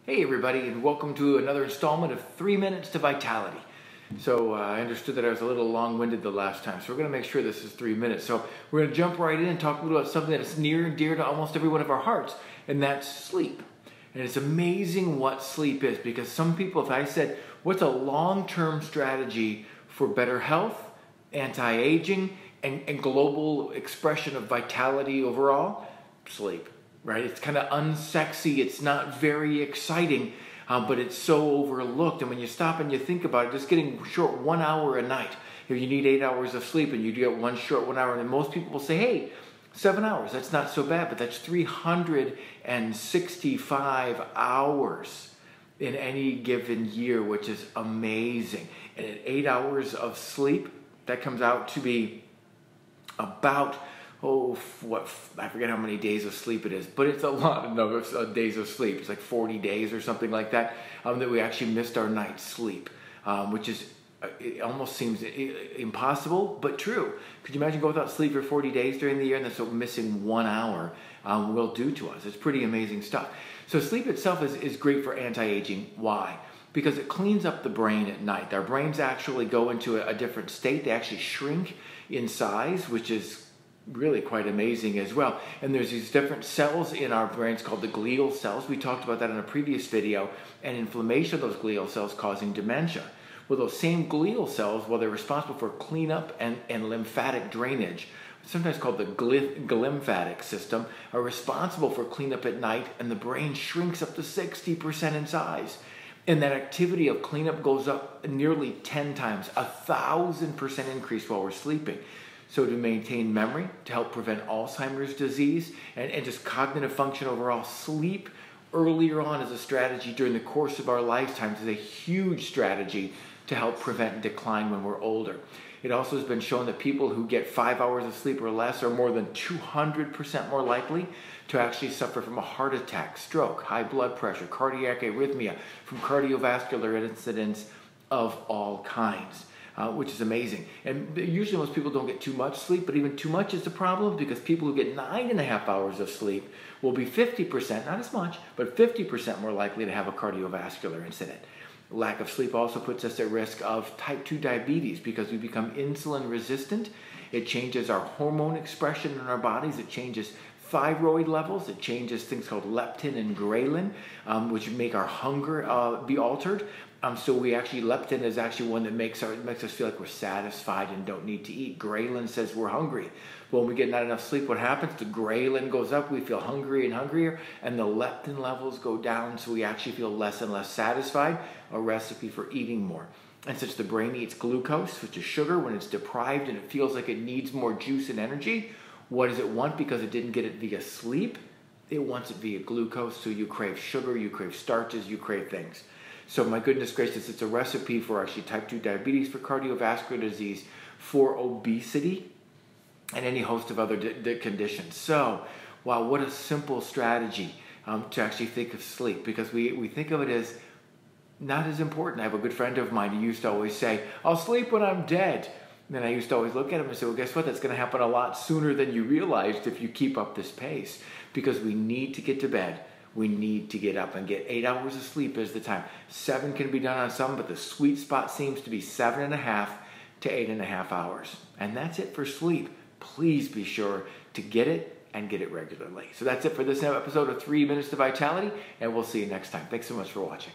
Hey everybody, and welcome to another installment of 3 Minutes to Vitality. So I understood that I was a little long-winded the last time, so we're going to make sure this is 3 minutes. So we're going to jump right in and talk a little about something that is near and dear to almost every one of our hearts, and that's sleep. And it's amazing what sleep is, because some people, if I said, what's a long-term strategy for better health, anti-aging, and global expression of vitality overall? Sleep. Right? It's kind of unsexy. It's not very exciting, but it's so overlooked. And when you stop and you think about it, just getting short 1 hour a night. If you need 8 hours of sleep and you get one short 1 hour, and most people will say, hey, 7 hours, that's not so bad, but that's 365 hours in any given year, which is amazing. And at 8 hours of sleep, that comes out to be about I forget how many days of sleep it is, but it's a lot of days of sleep. It's like 40 days or something like that, that we actually missed our night's sleep, which is, it almost seems impossible, but true. Could you imagine going without sleep for 40 days during the year, and that's what missing 1 hour will do to us? It's pretty amazing stuff. So sleep itself is great for anti-aging. Why? Because it cleans up the brain at night. Our brains actually go into a different state. They actually shrink in size, which is really quite amazing as well. And there's these different cells in our brains called the glial cells. We talked about that in a previous video, and inflammation of those glial cells causing dementia. Well, those same glial cells, well, they're responsible for cleanup and lymphatic drainage, sometimes called the glymphatic system, are responsible for cleanup at night, and the brain shrinks up to 60% in size. And that activity of cleanup goes up nearly 10 times, 1,000% increase while we're sleeping. So to maintain memory, to help prevent Alzheimer's disease, and just cognitive function overall, sleep earlier on as a strategy during the course of our lifetimes is a huge strategy to help prevent decline when we're older. It also has been shown that people who get 5 hours of sleep or less are more than 200% more likely to actually suffer from a heart attack, stroke, high blood pressure, cardiac arrhythmia, from cardiovascular incidents of all kinds. Which is amazing. And usually most people don't get too much sleep, but even too much is a problem, because people who get 9.5 hours of sleep will be 50%, not as much, but 50% more likely to have a cardiovascular incident. Lack of sleep also puts us at risk of type 2 diabetes, because we become insulin resistant. It changes our hormone expression in our bodies. It changes thyroid levels. It changes things called leptin and ghrelin, which make our hunger be altered. So leptin is actually one that makes us feel like we're satisfied and don't need to eat. Ghrelin says we're hungry. When we get not enough sleep, what happens? The ghrelin goes up, we feel hungry and hungrier, and the leptin levels go down, so we actually feel less and less satisfied, a recipe for eating more. And since the brain eats glucose, which is sugar, when it's deprived and it feels like it needs more juice and energy, what does it want? Because it didn't get it via sleep, it wants it via glucose, so you crave sugar, you crave starches, you crave things. So my goodness gracious, it's a recipe for actually type 2 diabetes, for cardiovascular disease, for obesity, and any host of other conditions. So, wow, what a simple strategy to actually think of sleep, because we think of it as not as important. I have a good friend of mine who used to always say, I'll sleep when I'm dead. And then I used to always look at him and say, well, guess what? That's going to happen a lot sooner than you realized if you keep up this pace, because we need to get to bed. We need to get up and get 8 hours of sleep is the time. 7 can be done on some, but the sweet spot seems to be 7.5 to 8.5 hours. And that's it for sleep. Please be sure to get it and get it regularly. So that's it for this episode of 3 Minutes to Vitality, and we'll see you next time. Thanks so much for watching.